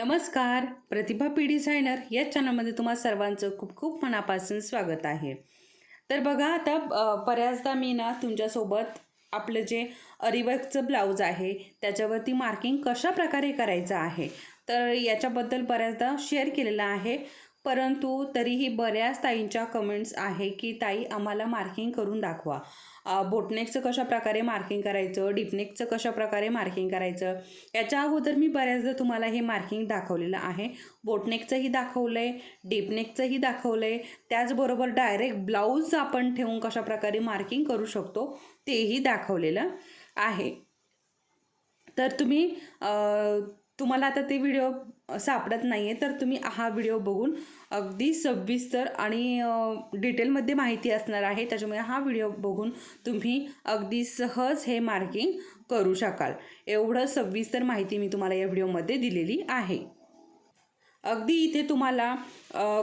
नमस्कार. प्रतिभा P designer या चॅनलमध्ये तुम्हा सर्वांचं खूप खूप मनापासून स्वागत आहे. तर बघा आता बऱ्याचदा मी ना तुमच्यासोबत आपलं जे अरीवर्कचं ब्लाऊज आहे त्याच्यावरती मार्किंग कशा प्रकारे करायचं आहे तर याच्याबद्दल बऱ्याचदा शेअर केलेलं आहे. परंतु तरीही बऱ्याच ताईंच्या कमेंट्स आहे की ताई आम्हाला मार्किंग करून दाखवा. बोटनेकचं कशा प्रकारे मार्किंग करायचं, डीपनेकचं कशा प्रकारे मार्किंग करायचं. याच्या अगोदर मी बऱ्याचदा तुम्हाला हे मार्किंग दाखवलेलं आहे. बोटनेकचंही दाखवलं आहे, डीपनेकचंही दाखवलं आहे. त्याचबरोबर डायरेक्ट ब्लाऊज आपण ठेवून कशा प्रकारे मार्किंग करू शकतो तेही दाखवलेलं आहे. तर तुम्हाला आता ते व्हिडिओ सापडत नाही आहे तर तुम्ही हा व्हिडिओ बघून अगदी सविस्तर आणि डिटेलमध्ये माहिती असणार आहे. त्याच्यामुळे हा व्हिडिओ बघून तुम्ही अगदी सहज हे मार्किंग करू शकाल. एवढं सविस्तर माहिती मी तुम्हाला या व्हिडिओमध्ये दिलेली आहे. अगदी इथे तुम्हाला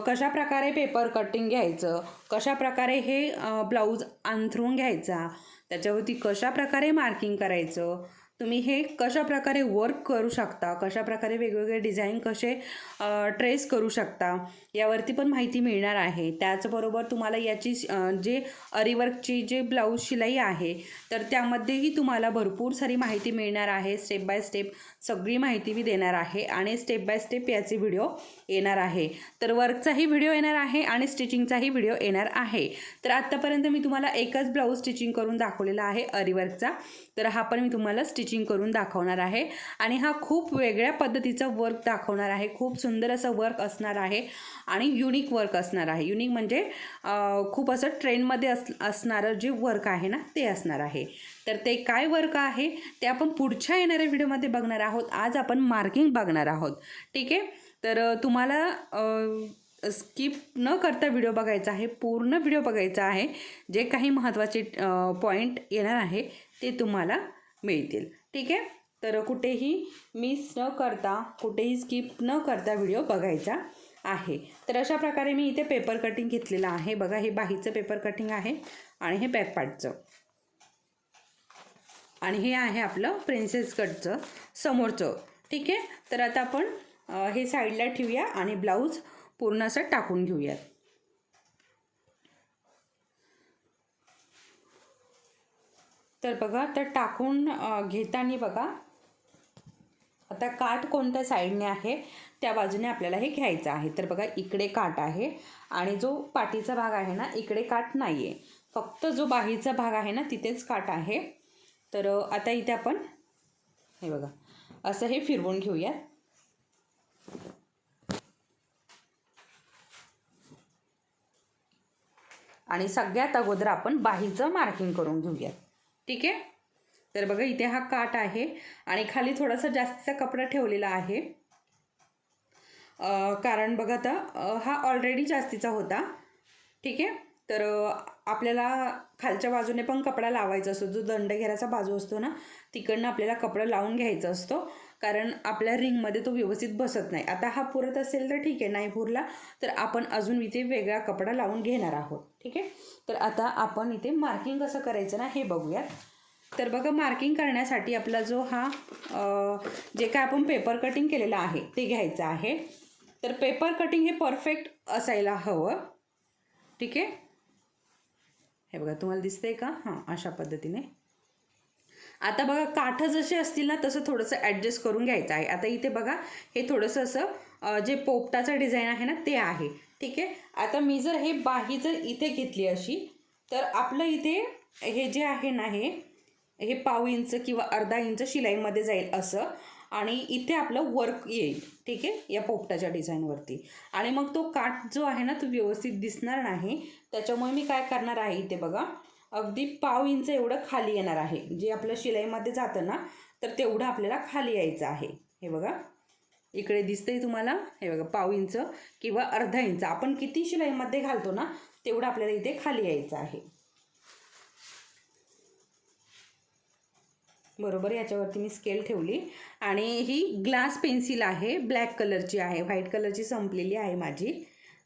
कशा प्रकारे पेपर कटिंग घ्यायचं, कशा प्रकारे हे ब्लाऊज अंथरून घ्यायचा, त्याच्यावरती कशा प्रकारे मार्किंग करायचं, तुम्ही हे कशा प्रकारे वर्क करू शकता, कशा प्रकारे वेगवेगळे डिझाईन कसे ट्रेस करू शकता यावरती पण माहिती मिळणार आहे. त्याचबरोबर तुम्हाला याची जे अरीवर्कची जे ब्लाऊज शिलाई आहे तर त्यामध्येही तुम्हाला भरपूर सारी माहिती मिळणार आहे. स्टेप बाय स्टेप सगळी माहिती मी देणार आहे आणि स्टेप बाय स्टेप याचे व्हिडिओ येणार आहे. तर वर्कचाही व्हिडिओ येणार आहे आणि स्टिचिंगचाही व्हिडिओ येणार आहे. तर आत्तापर्यंत मी तुम्हाला एकच ब्लाऊज स्टिचिंग करून दाखवलेला आहे अरीवर्कचा. तर हा पण मी तुम्हाला स्टिचिंग करून दाखवणार आहे आणि हा खूप वेगळ्या पद्धतीचा वर्क दाखवणार आहे. खूप सुंदर असं वर्क असणार आहे आणि युनिक वर्क असणार आहे. युनिक म्हणजे खूप असं ट्रेंडमध्ये असणारं जे वर्क आहे ना ते असणार आहे. तर ते काय वर्क आहे ते आपण पुढच्या येणाऱ्या व्हिडिओमध्ये बघणार आहोत. आज आपण मार्किंग बघणार आहोत. ठीक आहे. तर तुम्हाला स्किप न करता व्हिडिओ बघायचा आहे, पूर्ण व्हिडिओ बघायचा आहे. जे काही महत्त्वाचे पॉईंट येणार आहे ते तुम्हाला मिळतील. ठीक आहे. तर कुठेही मिस न करता, कुठेही स्किप न करता व्हिडिओ बघायचा आहे. तर अशा प्रकारे मी इथे पेपर कटिंग घेतलेलं आहे. बघा हे बाहीचं पेपर कटिंग आहे आणि हे बॅक पार्टचं आणि हे आहे आपलं प्रिन्सेस कटचं समोरचं. ठीक आहे. तर आता आपण हे साईडला ठेवूया आणि ब्लाऊज पूर्ण असं टाकून घेऊयात. तर बघा तर टाकून घेताना बघा आता काठ कोणत्या साईडने आहे त्या बाजूने आपल्याला हे घ्यायचं आहे. तर बघा इकडे काठ आहे आणि जो पाठीचा भाग आहे ना इकडे काठ नाही आहे, फक्त जो बाहीचा भाग आहे ना तिथेच काठ आहे. तर आता इथे आपण हे बघा असं हे फिरवून घेऊयात. आणि सगळ्यात अगोदर आपण बाहीचं मार्किंग करून घेऊयात. ठीक आहे. तर बघा इथे हा काठ आहे आणि खाली थोडासा जास्तीचा कपडा ठेवलेला आहे. कारण बघा आता हा ऑलरेडी जास्तीचा होता. ठीक आहे. तर आपल्याला खालच्या बाजूने पण कपडा लावायचा असतो. जो दंडघेराचा बाजू असतो ना तिकडनं आपल्याला कपडा लावून घ्यायचा असतो, कारण आपल्या रिंगमध्ये तो व्यवस्थित बसत नाही. आता हा पुरत असेल तर ठीक आहे, नाही पुरला तर आपण अजून इथे वेगळा कपडा लावून घेणार आहोत. ठीक आहे. तर आता आपण इथे मार्किंग कसं करायचं ना हे बघूयात. तर बघा मार्किंग करण्यासाठी आपला जो हा जे काय आपण पेपर कटिंग केलेलं आहे ते घ्यायचं आहे. तर पेपर कटिंग हे परफेक्ट असायला हवं. ठीक आहे. हे बघा तुम्हाला दिसतंय का? हां अशा पद्धतीने. आता बघा काठ जसे असतील ना तसं थोडंसं ॲडजस्ट करून घ्यायचं आहे. आता इथे बघा हे थोडंसं असं जे पोपटाचं डिझाईन आहे ना ते आहे. ठीक आहे. आता मी जर हे बाही जर इथे घेतली अशी तर आपलं इथे हे जे आहे ना हे पाव इंच किंवा अर्धा इंच शिलाईमध्ये जाईल असं, आणि इथे आपलं वर्क येईल. ठीक आहे. या पोपटाच्या डिझाईनवरती आणि मग तो काठ जो आहे ना तो व्यवस्थित दिसणार नाही. त्याच्यामुळे मी काय करणार आहे इथे बघा अगदी पाव इंच एवढं खाली येणार आहे. जे आपलं शिलाईमध्ये जातं ना तर तेवढं आपल्याला खाली यायचं आहे. हे बघा इकडे दिसतंय तुम्हाला. हे बघा पाव इंच किंवा अर्धा इंच आपण किती शिलाईमध्ये घालतो ना तेवढं आपल्याला इथे खाली यायचं आहे. बरोबर. याच्यावरती मी स्केल ठेवली आणि ही ग्लास पेन्सिल आहे, ब्लॅक कलरची आहे, व्हाईट कलरची संपलेली आहे माझी.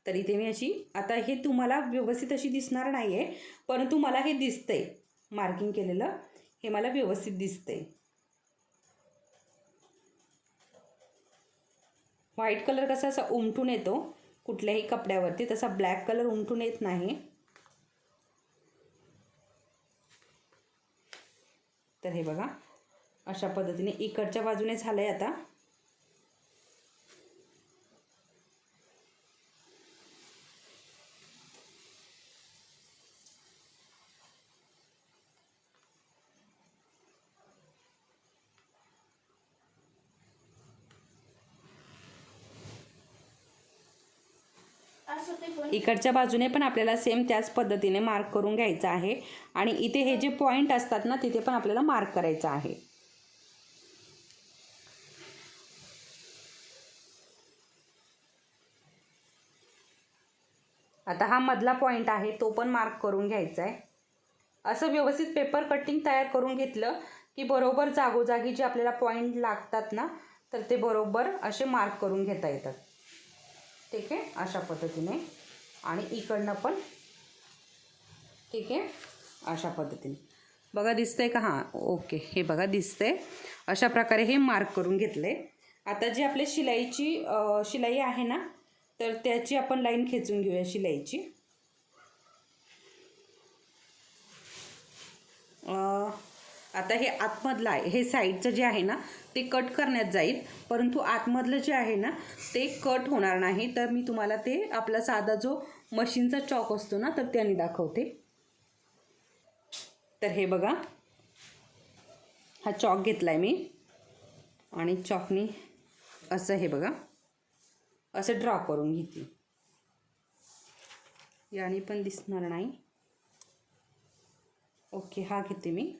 तर इथे मी अशी आता हे तुम्हाला व्यवस्थित अशी दिसणार नाही आहे, परंतु मला हे दिसतंय मार्किंग केलेलं, हे मला व्यवस्थित दिसतंय. व्हाईट कलर कसा असा उमटून येतो कुठल्याही कपड्यावरती, तसा ब्लॅक कलर उमटून येत नाही. तर हे बघा अशा पद्धतीने इकडच्या बाजूने झालं आहे आता. इकडच्या बाजूने पण आपल्याला सेम त्याच पद्धतीने मार्क करून घ्यायचं आहे. आणि इथे हे जे पॉईंट असतात ना तिथे पण आपल्याला मार्क करायचं आहे. आता हा मधला पॉईंट आहे तो पण मार्क करून घ्यायचा आहे. असं व्यवस्थित पेपर कटिंग तयार करून घेतलं की बरोबर जागोजागी जे आपल्याला पॉईंट लागतात ना तर ते बरोबर असे मार्क करून घेता येतात. ठीक आहे, अशा पद्धतीने. आणि इकडनं पण ठीक आहे, अशा पद्धतीने. बघा दिसतंय का? हां, ओके. हे बघा दिसतंय. अशा प्रकारे हे मार्क करून घेतले. आता जी आपली शिलाई आहे ना तर त्याची आपण लाईन खेचून घेऊया शिलाईची. आता हे आतमधलं आहे, हे साईडचं जे आहे ना ते कट करण्यात जाईल, परंतु आतमधलं जे आहे ना ते कट होणार नाही. तर मी तुम्हाला ते आपला साधा जो मशीनचा चॉक असतो ना तर त्याने दाखवते. तर हे बघा हा चॉक घेतला आहे मी आणि चॉकनी असं हे बघा असं ड्रॉ करून घेते. याने पण दिसणार नाही. ओके, हा घेते मी.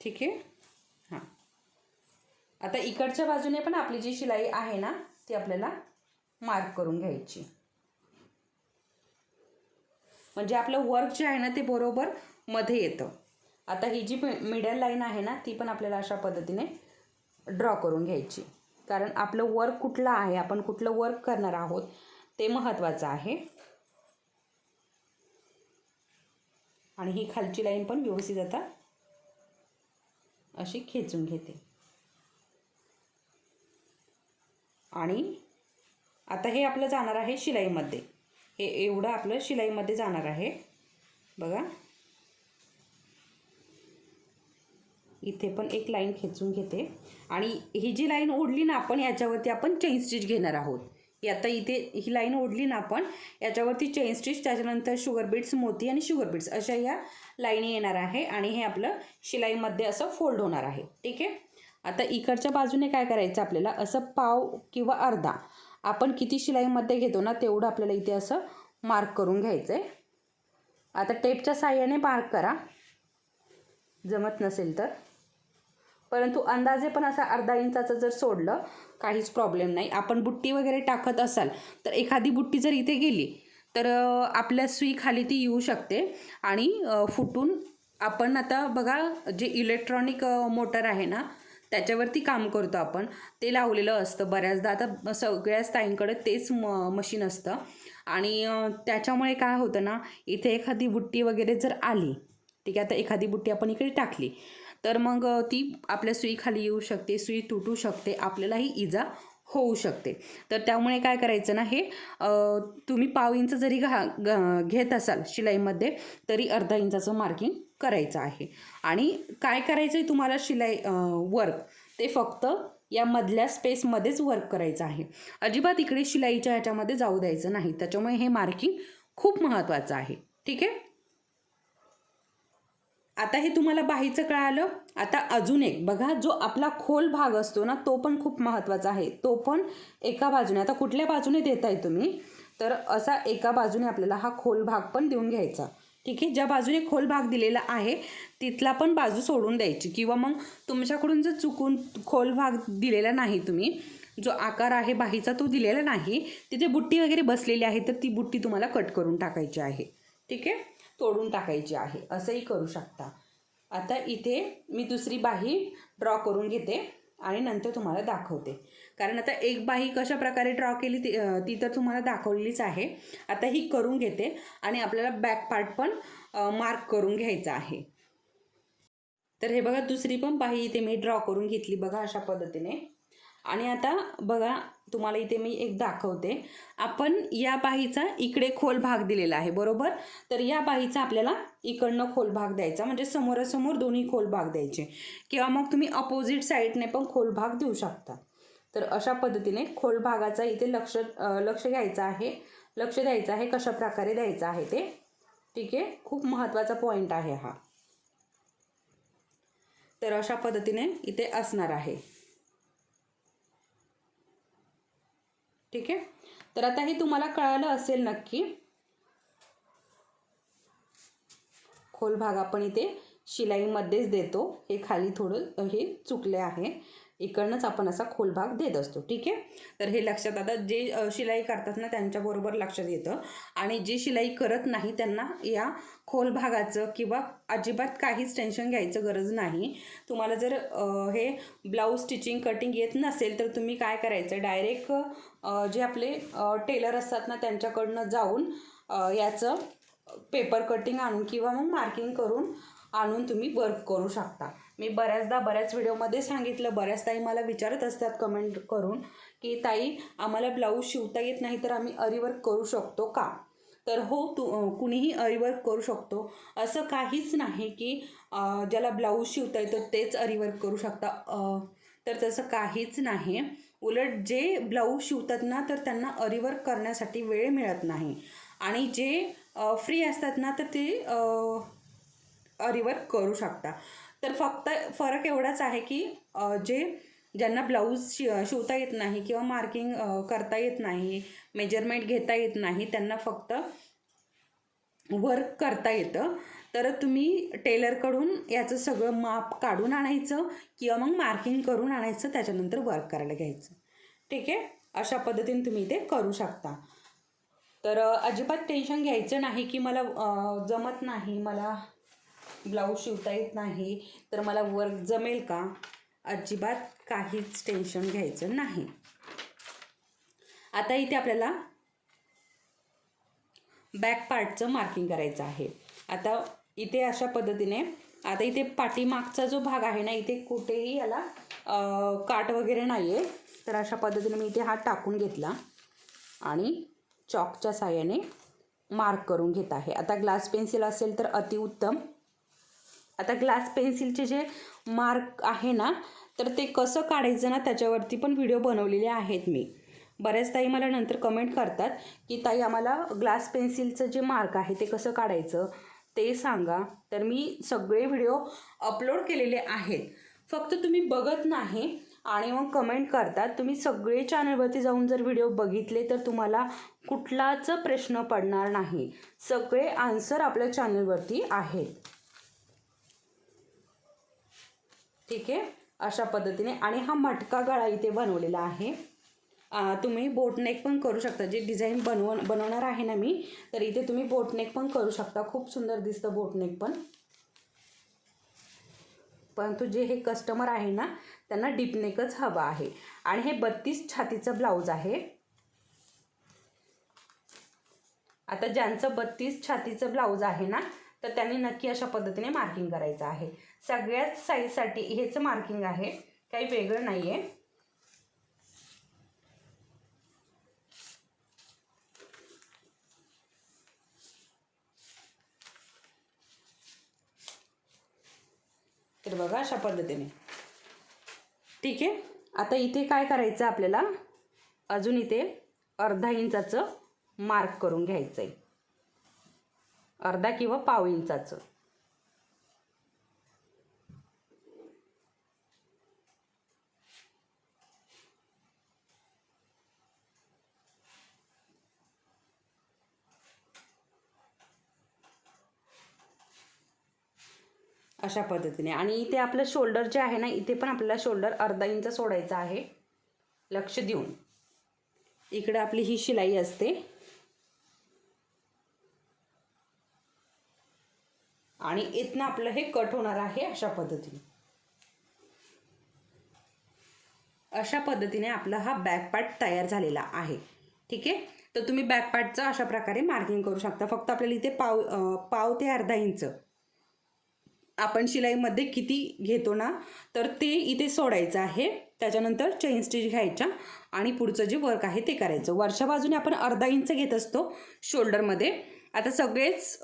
ठीक आहे. हां, आता इकडच्या बाजूने पण आपली जी शिलाई आहे ना ती आपल्याला मार्क करून घ्यायची. म्हणजे आपलं वर्क जे आहे ना ते बरोबर मध्ये येतं. आता ही जी मिडल लाईन आहे ना ती पण आपल्याला अशा पद्धतीने ड्रॉ करून घ्यायची. कारण आपलं वर्क कुठलं आहे, आपण कुठलं वर्क करणार आहोत ते महत्त्वाचं आहे. आणि ही खालची लाईन पण व्यवस्थित आता अशी खेचून घेते. आणि आता हे आपलं जाणार आहे शिलाईमध्ये. हे एवढं आपलं शिलाईमध्ये जाणार आहे. बघा इथे पण एक लाईन खेचून घेते. आणि ही जी लाईन ओढली ना आपण याच्यावरती आपण चेन स्टिच घेणार आहोत. आता इथे ही लाईन ओढली ना आपण याच्यावरती चेन स्टिच, त्याच्यानंतर शुगर बीट्स, मोती आणि शुगर बीट्स अशा या लाईनी येणार आहे. आणि हे आपलं शिलाईमध्ये असं फोल्ड होणार आहे. ठीक आहे. आता इकडच्या बाजूने काय करायचं आपल्याला, असं पाव किंवा अर्धा आपण किती शिलाईमध्ये घेतो ना तेवढं आपल्याला इथे असं मार्क करून घ्यायचं आहे. आता टेपच्या साहाय्याने मार्क करा जमत नसेल तर, परंतु अंदाजे पण असा अर्धा इंचाचं जर सोडलं काहीच प्रॉब्लेम नाही. आपण बुट्टी वगैरे टाकत असाल तर एखादी बुट्टी जर इथे गेली तर आपल्या सुई खाली ती येऊ शकते आणि फुटून. आपण आता बघा जे इलेक्ट्रॉनिक मोटर आहे ना त्याच्यावरती काम करतो आपण, ते लावलेलं असतं बऱ्याचदा. आता सगळ्याच ताईंकडे तेच मशीन असतं. आणि त्याच्यामुळे काय होतं ना, इथे एखादी बुट्टी वगैरे जर आली, ठीक आहे, आता एखादी बुट्टी आपण इकडे टाकली तर मग ती आपल्या सुईखाली येऊ शकते, सुई तुटू शकते, आपल्यालाही इजा होऊ शकते. तर त्यामुळे काय करायचं ना, हे तुम्ही पाव इंच जरी घेत असाल शिलाईमध्ये तरी अर्धा इंचाचं मार्किंग करायचं आहे. आणि काय करायचं आहे तुम्हाला शिलाई वर्क ते फक्त या मधल्या स्पेसमध्येच वर्क करायचं आहे. अजिबात इकडे शिलाईच्या ह्याच्यामध्ये जाऊ द्यायचं नाही. त्याच्यामुळे हे मार्किंग खूप महत्त्वाचं आहे. ठीक आहे. आता हे तुम्हाला बाहीचं कळालं. आता अजून एक बघा, जो आपला खोल भाग असतो ना तो पण खूप महत्त्वाचा आहे. तो पण एका बाजूने, आता कुठल्या बाजूने देताय तुम्ही तर असा एका बाजूने आपल्याला हा खोल भाग पण देऊन घ्यायचा. ठीक आहे. ज्या बाजूने खोल भाग दिलेला आहे तिथला पण बाजू सोडून द्यायची. किंवा मग तुमच्याकडून जर चुकून खोल भाग दिलेला नाही, तुम्ही जो आकार आहे बाहीचा तो दिलेला नाही, तिथे बुट्टी वगैरे बसलेली आहे तर ती बुट्टी तुम्हाला कट करून टाकायची आहे. ठीक आहे, तोडून टाकायची आहे. असंही करू शकता. आता इथे मी दुसरी बाही ड्रॉ करून घेते आणि नंतर तुम्हाला दाखवते. कारण आता एक बाही कशा प्रकारे ड्रॉ केली ती तर तुम्हाला दाखवलेलीच आहे. आता ही करून घेते आणि आपल्याला बॅक पार्ट पण मार्क करून घ्यायचा आहे. तर हे बघा दुसरी पण बाही इथे मी ड्रॉ करून घेतली बघा अशा पद्धतीने. आणि आता बघा तुम्हाला इथे मी एक दाखवते. आपण या बाहीचा इकडे खोल भाग दिलेला आहे बरोबर. तर या बाहीचा आपल्याला इकडनं खोल भाग द्यायचा, म्हणजे समोरासमोर दोन्ही खोल भाग द्यायचे, किंवा मग तुम्ही अपोजिट साईडने पण खोल भाग देऊ शकता. तर अशा पद्धतीने खोल भागाचा इथे लक्ष घ्यायचं आहे, लक्ष द्यायचं आहे कशा प्रकारे द्यायचं आहे ते. ठीक आहे, खूप महत्त्वाचा पॉईंट आहे हा. तर अशा पद्धतीने इथे असणार आहे. ठीक आहे, तर आता हे तुम्हाला कळालं असेल नक्की. खोल भाग आपण इथे शिलाईमध्येच देतो, हे खाली थोडं हे चुकले आहे, इकडनंच आपण असा खोल भाग देत असतो. ठीक आहे, तर हे लक्षात, आता जे शिलाई करतात ना त्यांच्याबरोबर लक्षात येतं, आणि जे शिलाई करत नाही त्यांना या खोल भागाचं किंवा अजिबात काहीच टेन्शन घ्यायचं गरज नाही. तुम्हाला जर हे ब्लाऊज स्टिचिंग कटिंग येत नसेल तर तुम्ही काय करायचं, डायरेक्ट जे आपले टेलर असतात ना त्यांच्याकडनं जाऊन याचं पेपर कटिंग आणून किंवा मग मार्किंग करून आणून तुम्ही वर्क करू शकता. मी बऱ्याच व्हिडिओमध्ये सांगितलं, बऱ्याच ताई मला विचारत असतात कमेंट करून की ताई आम्हाला ब्लाऊज शिवता येत नाही तर आम्ही अरीवर्क करू शकतो का. तर हो, कुणीही अरीवर्क करू शकतो, असं काहीच नाही की ज्याला ब्लाऊज शिवता येतं तेच अरीवर्क करू शकता. तर तसं काहीच नाही. उलट जे ब्लाऊज शिवतात ना तर त्यांना अरीवर्क करण्यासाठी वेळ मिळत नाही, आणि जे फ्री असतात ना तर ते अरीवर्क करू शकता. तर फक्त फरक एवढाच आहे की ज्यांना ब्लाऊज शिवता येत नाही किंवा मार्किंग करता येत नाही, मेजरमेंट घेता येत नाही, त्यांना फक्त वर्क करता येतं. तर तुम्ही टेलरकडून याचं सगळं माप काढून आणायचं किंवा मग मार्किंग करून आणायचं, त्याच्यानंतर वर्क करायला घ्यायचं. ठीक आहे, अशा पद्धतीने तुम्ही ते करू शकता. तर अजिबात टेन्शन घ्यायचं नाही की मला जमत नाही, मला ब्लाऊज शिवता येत नाही तर मला वर्क जमेल का. अजिबात काहीच टेन्शन घ्यायचं नाही. आता इथे आपल्याला बॅक पार्टचं मार्किंग करायचं आहे. आता इथे अशा पद्धतीने, आता इथे पाठीमागचा जो भाग आहे ना, इथे कुठेही याला काट वगैरे नाही आहे. तर अशा पद्धतीने मी इथे हात टाकून घेतला आणि चॉकच्या साहाय्याने मार्क करून घेत आहे. आता ग्लास पेन्सिल असेल तर अतिउत्तम. आता ग्लास पेन्सिलचे जे मार्क आहे ना तर ते कसं काढायचं ना त्याच्यावरती पण व्हिडिओ बनवलेले आहेत मी. बऱ्याच ताई मला नंतर कमेंट करतात की ताई आम्हाला ग्लास पेन्सिलचं जे मार्क आहे ते कसं काढायचं ते सांगा. तर मी सगळे व्हिडिओ अपलोड केलेले आहेत, फक्त तुम्ही बघत नाही आणि मग कमेंट करतात. तुम्ही सगळे चॅनलवरती जाऊन जर व्हिडिओ बघितले तर तुम्हाला कुठलाच प्रश्न पडणार नाही, सगळे आन्सर आपल्या चॅनलवरती आहेत. ठीक आहे, अशा पद्धतीने. आणि हा मटका गळा इथे बनवलेला आहे. तुम्ही बोटनेक पण करू शकता, जे डिझाईन बनवणार आहे ना मी, तर इथे तुम्ही बोटनेक पण करू शकता. खूप सुंदर दिसतं बोटनेक पण. परंतु जे हे कस्टमर आहे ना त्यांना डीपनेकच हवं आहे. आणि हे 32 छातीचं ब्लाऊज आहे. आता ज्यांचं 32 छातीचं ब्लाऊज आहे ना तर त्यांनी नक्की अशा पद्धतीने मार्किंग करायचं आहे. सगळ्याच साईजसाठी हेच मार्किंग आहे, काही वेगळं नाही आहे. तर बघा अशा पद्धतीने. ठीक आहे, आता इथे काय करायचं आपल्याला, अजून इथे अर्धा इंचाचं मार्क करून घ्यायचं आहे, अर्धा किंवा पाव इंचाचं. अशा पद्धतीने. आणि इथे आपलं शोल्डर जे आहे ना, इथे पण आपल्याला शोल्डर अर्धा इंच सोडायचा आहे, लक्ष देऊन. इकडे आपली ही शिलाई असते आणि इथनं आपलं हे कट होणार आहे अशा पद्धतीने. अशा पद्धतीने आपला हा बॅक पार्ट तयार झालेला आहे. ठीक आहे, तर तुम्ही बॅक पार्टचं अशा प्रकारे मार्किंग करू शकता. फक्त आपल्याला इथे पाव ते अर्धा इंच आपण शिलाईमध्ये किती घेतो ना तर ते इथे सोडायचं आहे. त्याच्यानंतर चेन स्टिच घ्यायच्या आणि पुढचं जे वर्क आहे ते करायचं. वरच्या बाजूने आपण अर्धा इंच घेत असतो शोल्डरमध्ये. आता सगळेच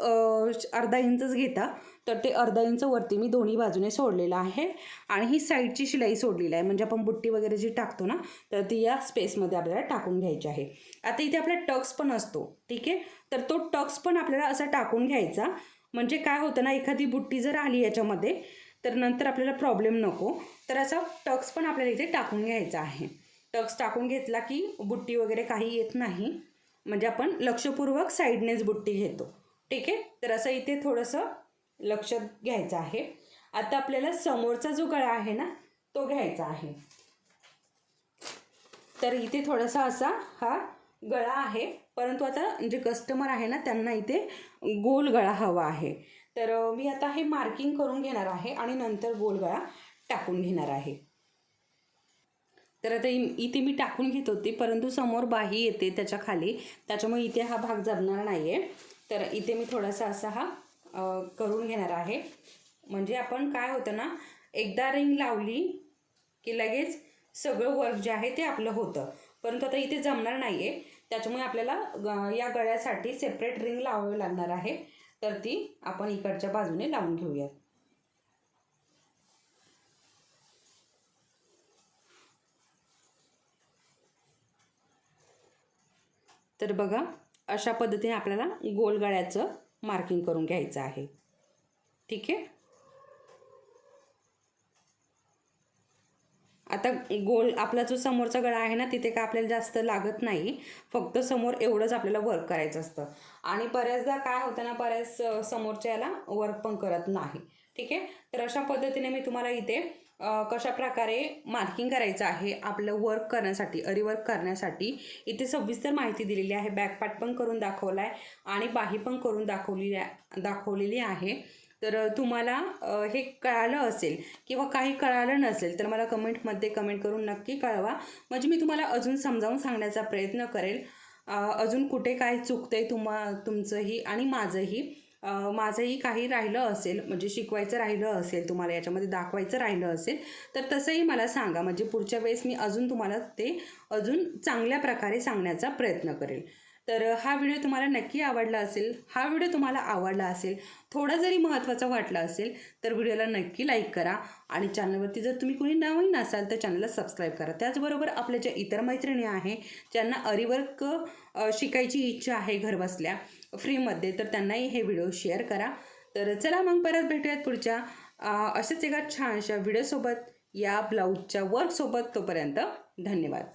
अर्धा इंचच घेता, तर ते अर्धा इंच वरती मी दोन्ही बाजूने सोडलेलं आहे आणि ही साईडची शिलाई सोडलेली आहे. म्हणजे आपण बुट्टी वगैरे जी टाकतो ना तर ती या स्पेसमध्ये आपल्याला टाकून घ्यायची आहे. आता इथे आपला टक्स पण असतो, ठीक आहे. तर तो टक्स पण आपल्याला असा टाकून घ्यायचा. म्हणजे काय होतं ना, एखादी बुट्टी जर आली याच्यामध्ये तर नंतर आपल्याला प्रॉब्लेम नको. तर असा टक्स पण आपल्याला इथे टाकून घ्यायचा आहे. टक्स टाकून घेतला की बुट्टी वगैरे काही येत नाही. म्हणजे आपण लक्षपूर्वक साईडनेच बुट्टी घेतो, ठीक आहे. तर असं इथे थोडंसं लक्ष घ्यायचं आहे. आता आपल्याला समोरचा जो गळा आहे ना तो घ्यायचा आहे. तर इथे थोडासा असा हा गळा आहे, परंतु आता जे कस्टमर आहे ना त्यांना इथे गोल गळा हवा आहे. तर मी आता हे मार्किंग करून घेणार आहे आणि नंतर गोल गळा टाकून घेणार आहे. तर आता इथे मी टाकून घेत होती, परंतु समोर बाही येते त्याच्या खाली, त्याच्यामुळे इथे हा भाग जमणार नाही आहे. तर इथे मी थोडासा असा हा करून घेणार आहे. म्हणजे आपण काय होतं ना, एकदा रिंग लावली की लगेच सगळं वर्क जे आहे ते आपलं होतं. परंतु आता इथे जमणार नाही आहे, त्याच्यामुळे आपल्याला या गळ्यासाठी सेपरेट रिंग लावावी लागणार आहे. तर ती आपण इकडच्या बाजूने लावून घेऊयात. तर बघा, अशा पद्धतीने आपल्याला गोल गळ्याचं मार्किंग करून घ्यायचं आहे, ठीक आहे. आता गोल आपला जो समोरचा गळा आहे ना तिथे काय आपल्याला जास्त लागत नाही, फक्त समोर एवढंच आपल्याला वर्क करायचं असतं. आणि बऱ्याचदा काय होतं ना, बऱ्याच समोरच्या याला वर्क पण करत नाही, ठीक आहे. तर अशा पद्धतीने मी तुम्हाला इथे कशा प्रकारे मार्किंग करायचं आहे आपलं वर्क करण्यासाठी, अरीवर्क करण्यासाठी इथे सविस्तर माहिती दिलेली आहे. बॅकपार्ट पण करून दाखवला आहे आणि बाही पण करून दाखवलेली आहे. तर तुम्हाला हे कळालं असेल किंवा काही कळालं नसेल तर मला कमेंटमध्ये कमेंट करून नक्की कळवा. म्हणजे मी तुम्हाला अजून समजावून सांगण्याचा प्रयत्न करेल. अजून कुठे काय चुकतंय तुमचंही आणि माझंही काही राहिलं असेल, म्हणजे शिकवायचं राहिलं असेल, तुम्हाला याच्यामध्ये दाखवायचं राहिलं असेल तर तसंही मला सांगा. म्हणजे पुढच्या वेळेस मी अजून तुम्हाला ते अजून चांगल्या प्रकारे सांगण्याचा प्रयत्न करेल. तर हा व्हिडिओ तुम्हाला नक्की आवडला असेल. हा व्हिडिओ तुम्हाला आवडला असेल, थोडा जरी महत्त्वाचा वाटला असेल तर व्हिडिओला नक्की लाईक करा आणि चॅनलवरती जर तुम्ही कोणी नवीन असाल तर चॅनलला सबस्क्राईब करा. त्याचबरोबर आपल्या ज्या इतर मैत्रिणी आहे ज्यांना अरीवर्क शिकायची इच्छा आहे घरबसल्या फ्रीमध्ये, तर त्यांनाही हे व्हिडिओ शेअर करा. तर चला मग परत भेटूयात पुढच्या अशाच एका छानशा व्हिडिओसोबत, या ब्लाऊजच्या वर्कसोबत. तोपर्यंत धन्यवाद.